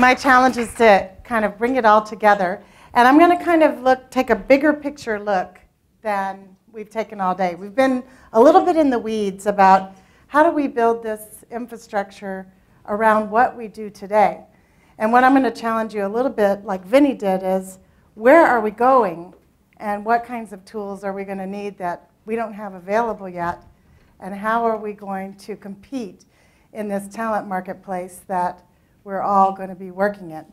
my challenge is to kind of bring it all together. And I'm going to kind of take a bigger picture look than we've taken all day. We've been a little bit in the weeds about how do we build this infrastructure around what we do today. And what I'm going to challenge you a little bit, like Vinny did, is where are we going and what kinds of tools are we going to need that we don't have available yet, and how are we going to compete in this talent marketplace that we're all going to be working in.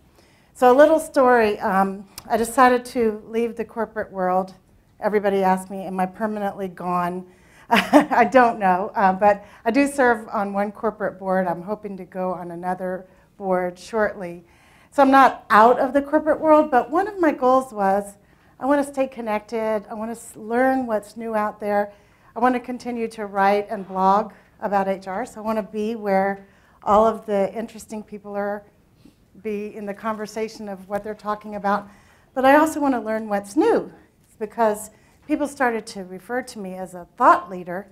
So a little story, I decided to leave the corporate world. Everybody asked me, am I permanently gone? I don't know, but I do serve on one corporate board. I'm hoping to go on another board shortly. So I'm not out of the corporate world, but one of my goals was I want to stay connected. I want to learn what's new out there. I want to continue to write and blog about HR, so I want to be where all of the interesting people are, be in the conversation of what they're talking about. But I also want to learn what's new, because people started to refer to me as a thought leader,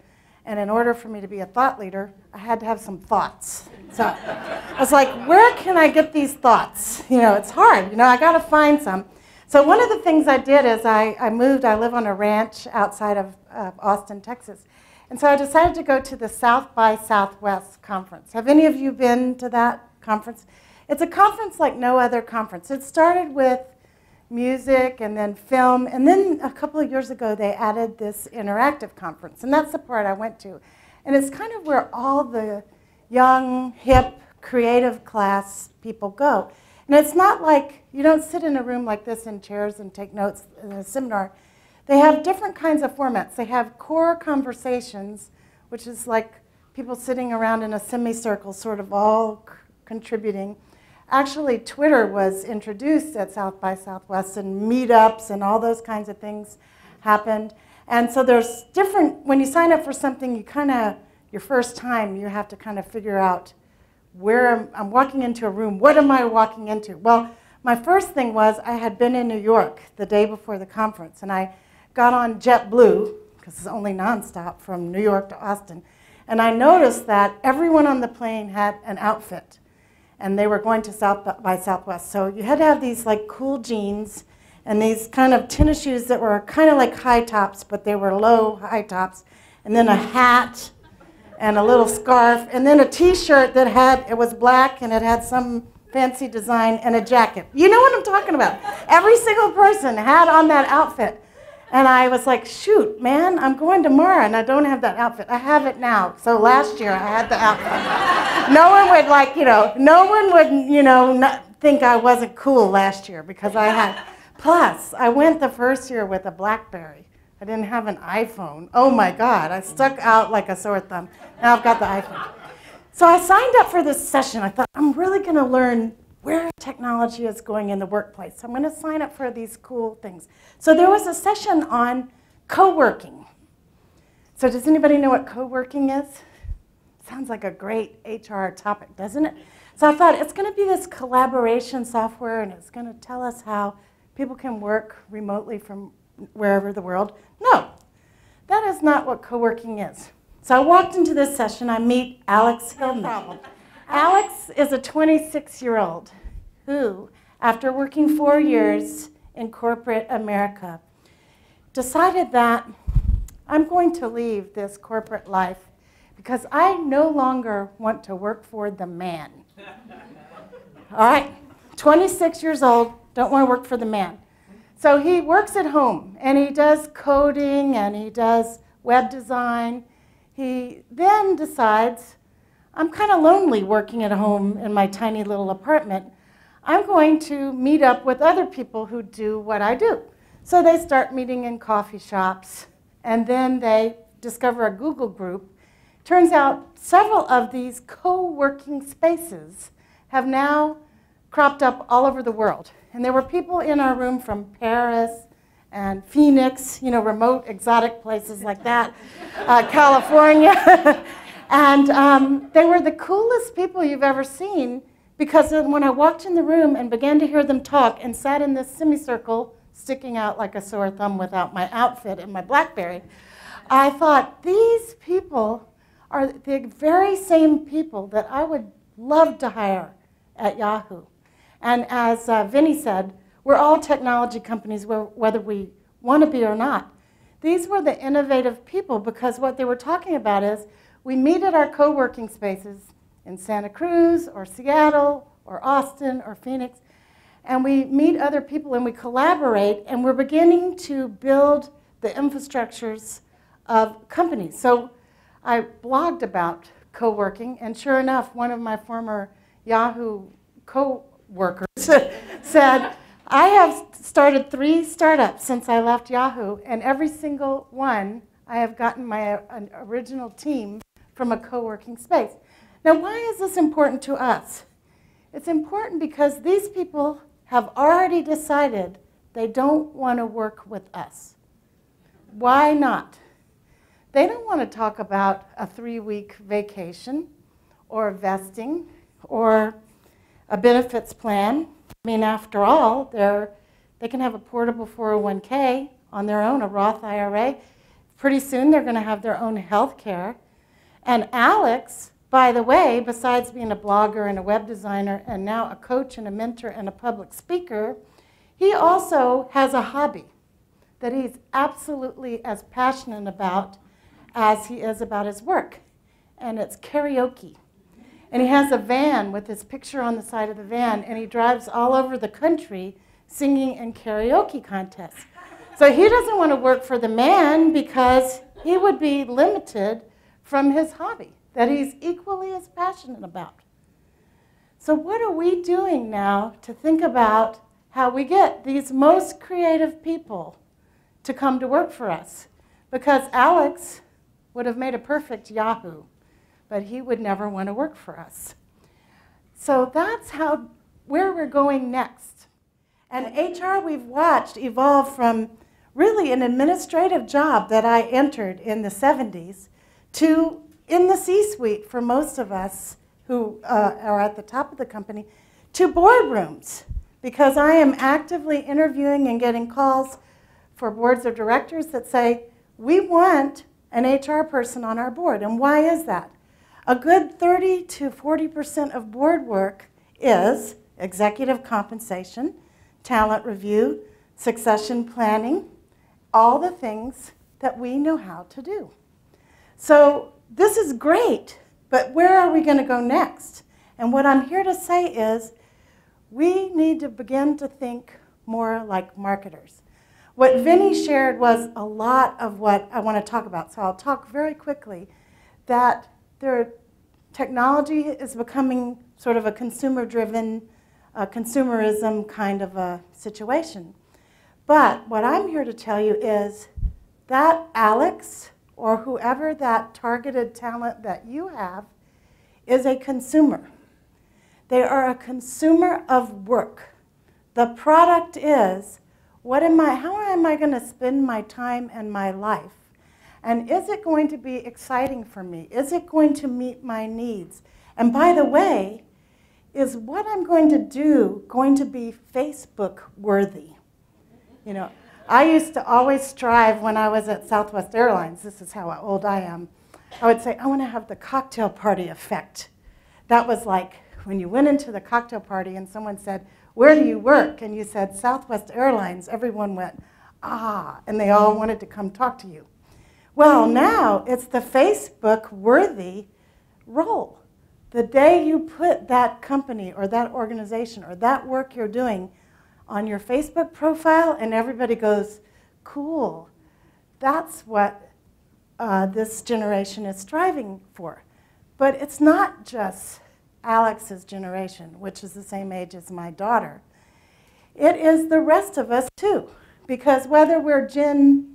and in order for me to be a thought leader, I had to have some thoughts. So I was like, where can I get these thoughts? You know, it's hard. You know, I got to find some. So one of the things I did is I moved. I live on a ranch outside of Austin, Texas. And so I decided to go to the South by Southwest conference. Have any of you been to that conference? It's a conference like no other conference. It started with music and then film, and then a couple of years ago they added this interactive conference, and that's the part I went to. And it's kind of where all the young, hip, creative class people go. And it's not like you don't sit in a room like this in chairs and take notes in a seminar. They have different kinds of formats. They have core conversations, which is like people sitting around in a semicircle, sort of all contributing. Actually, Twitter was introduced at South by Southwest, and meetups and all those kinds of things happened. And so there's different, when you sign up for something, you kind of, your first time, you have to kind of figure out where I'm walking into a room. What am I walking into? Well, my first thing was I had been in New York the day before the conference, and I got on JetBlue, because it's only nonstop from New York to Austin, and I noticed that everyone on the plane had an outfit, and they were going to South by Southwest. So you had to have these like cool jeans and these kind of tennis shoes that were kind of like high tops, but they were low high tops, and then a hat and a little scarf, and then a t-shirt that had, it was black and it had some fancy design, and a jacket. You know what I'm talking about. Every single person had on that outfit. And I was like, shoot, man, I'm going tomorrow and I don't have that outfit. I have it now. So last year I had the outfit. No one would like, no one would, not think I wasn't cool last year because I had. Plus, I went the first year with a BlackBerry. I didn't have an iPhone. Oh my God, I stuck out like a sore thumb. Now I've got the iPhone. So I signed up for this session. I thought, I'm really going to learn where technology is going in the workplace. So I'm going to sign up for these cool things. So there was a session on co-working. So does anybody know what co-working is? Sounds like a great HR topic, doesn't it? So I thought it's going to be this collaboration software, and it's going to tell us how people can work remotely from wherever the world. No, that is not what co-working is. So I walked into this session. I meet Alex Hillman. Alex is a 26-year-old who, after working 4 years in corporate America, decided that I'm going to leave this corporate life because I no longer want to work for the man. All right, 26 years old, don't want to work for the man. So he works at home, and he does coding, and he does web design. He then decides, I'm kind of lonely working at home in my tiny little apartment. I'm going to meet up with other people who do what I do. So they start meeting in coffee shops, and then they discover a Google group. Turns out several of these co-working spaces have now cropped up all over the world. And there were people in our room from Paris and Phoenix, remote, exotic places like that, California. And they were the coolest people you've ever seen, because when I walked in the room and began to hear them talk and sat in this semicircle, sticking out like a sore thumb without my outfit and my BlackBerry, I thought, these people are the very same people that I would love to hire at Yahoo. And as Vinny said, we're all technology companies, whether we want to be or not. These were the innovative people, because what they were talking about is we meet at our co-working spaces in Santa Cruz or Seattle or Austin or Phoenix, and we meet other people and we collaborate, and we're beginning to build the infrastructures of companies. So I blogged about co-working, and sure enough, one of my former Yahoo co-workers said, I have started 3 startups since I left Yahoo, and every single one I have gotten my original team from a co-working space. Now, why is this important to us? It's important because these people have already decided they don't want to work with us. Why not? They don't want to talk about a 3-week vacation or vesting or a benefits plan. I mean, after all, they can have a portable 401k on their own, a Roth IRA. Pretty soon they're going to have their own health care. And Alex, by the way, besides being a blogger and a web designer and now a coach and a mentor and a public speaker, he also has a hobby that he's absolutely as passionate about as he is about his work, and it's karaoke. And he has a van with his picture on the side of the van, and he drives all over the country singing in karaoke contests. So he doesn't want to work for the man because he would be limited from his hobby that he's equally as passionate about. So what are we doing now to think about how we get these most creative people to come to work for us? Because Alex would have made a perfect Yahoo, but he would never want to work for us. So that's where we're going next. And HR we've watched evolve from really an administrative job that I entered in the 70s to in the C-suite for most of us who are at the top of the company, to boardrooms, because I am actively interviewing and getting calls for boards of directors that say, we want an HR person on our board. And why is that? A good 30 to 40% of board work is executive compensation, talent review, succession planning, all the things that we know how to do. So this is great, but where are we going to go next? And what I'm here to say is we need to begin to think more like marketers. What Vinny shared was a lot of what I want to talk about, so I'll talk very quickly that technology is becoming sort of a consumer-driven, consumerism kind of a situation. But what I'm here to tell you is that Alex, or whoever that targeted talent that you have, is a consumer. They are a consumer of work. The product is, how am I going to spend my time and my life? And is it going to be exciting for me? Is it going to meet my needs? And by the way, is what I'm going to do going to be Facebook worthy? You know, I used to always strive when I was at Southwest Airlines, this is how old I am, I would say, I want to have the cocktail party effect. That was like when you went into the cocktail party and someone said, where do you work? And you said, Southwest Airlines, everyone went, ah, and they all wanted to come talk to you. Well, now it's the Facebook-worthy role. The day you put that company or that organization or that work you're doing on your Facebook profile and everybody goes, cool, that's what this generation is striving for. But it's not just Alex's generation, which is the same age as my daughter. It is the rest of us too, because whether we're Gen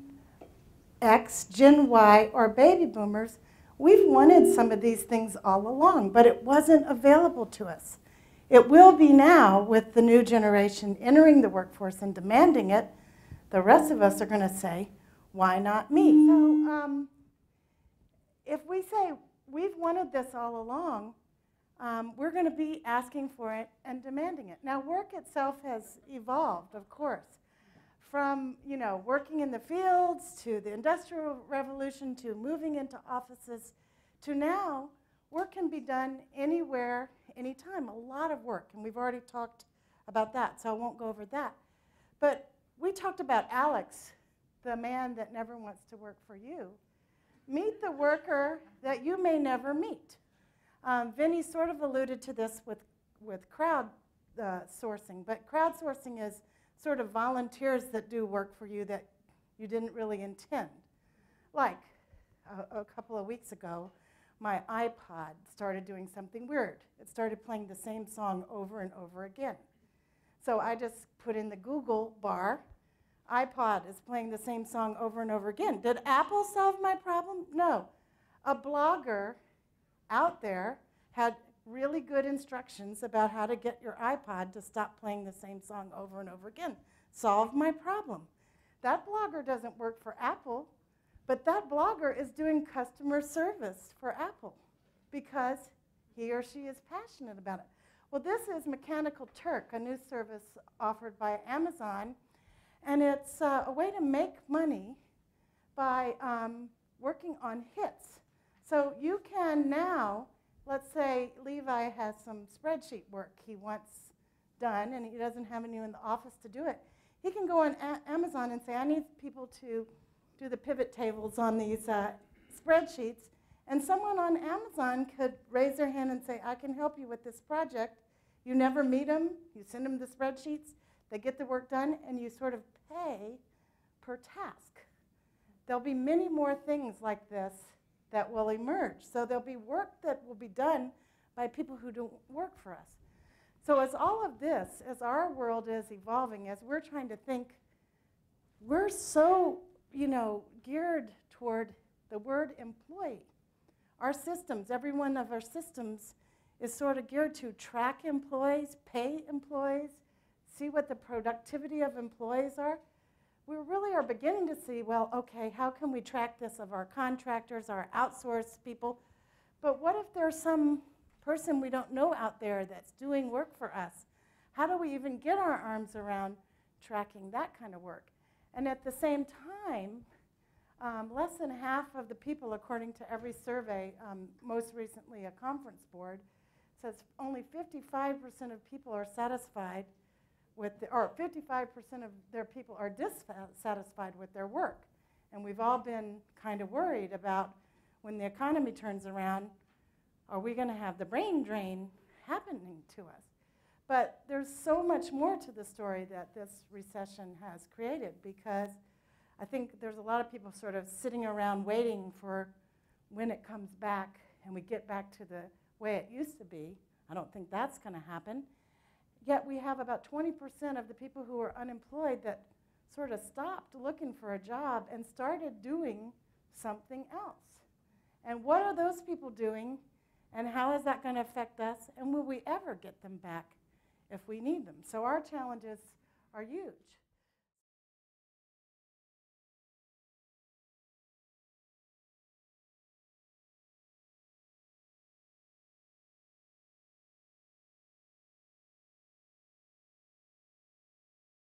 X, Gen Y, or baby boomers, we've wanted some of these things all along, but it wasn't available to us. It will be now with the new generation entering the workforce and demanding it. The rest of us are going to say, why not me? So if we say we've wanted this all along, we're going to be asking for it and demanding it. Now, work itself has evolved, of course, from working in the fields to the Industrial Revolution to moving into offices to now, work can be done anywhere, anytime. A lot of work, and we've already talked about that, so I won't go over that. But we talked about Alex, the man that never wants to work for you. Meet the worker that you may never meet. Vinny sort of alluded to this with crowdsourcing, but crowdsourcing is sort of volunteers that do work for you that you didn't really intend. Like a couple of weeks ago, my iPod started doing something weird. It started playing the same song over and over again. So I just put in the Google bar, iPod is playing the same song over and over again. Did Apple solve my problem? No. A blogger out there had really good instructions about how to get your iPod to stop playing the same song over and over again. Solved my problem. That blogger doesn't work for Apple, but that blogger is doing customer service for Apple because he or she is passionate about it. Well, this is Mechanical Turk, a new service offered by Amazon, and it's a way to make money by working on hits. So you can now, let's say Levi has some spreadsheet work he wants done and he doesn't have anyone in the office to do it. He can go on Amazon and say, I need people to do the pivot tables on these spreadsheets, and someone on Amazon could raise their hand and say, I can help you with this project. You never meet them, you send them the spreadsheets, they get the work done, and you sort of pay per task. There'll be many more things like this that will emerge. So there'll be work that will be done by people who don't work for us. So as all of this, as our world is evolving, as we're trying to think, we're so, geared toward the word employee. Our systems, every one of our systems is sort of geared to track employees, pay employees, see what the productivity of employees are. We really are beginning to see, well, okay, how can we track this of our contractors, our outsourced people? But what if there's some person we don't know out there that's doing work for us? How do we even get our arms around tracking that kind of work? And at the same time, less than half of the people, according to every survey, most recently a conference board, says only 55% of people are satisfied with, or 55% of their people are dissatisfied with their work. And we've all been kind of worried about when the economy turns around, are we going to have the brain drain happening to us? But there's so much more to the story that this recession has created, because I think there's a lot of people sort of sitting around waiting for when it comes back and we get back to the way it used to be. I don't think that's going to happen. Yet we have about 20% of the people who are unemployed that sort of stopped looking for a job and started doing something else. And what are those people doing, and how is that going to affect us, and will we ever get them back if we need them? So our challenges are huge.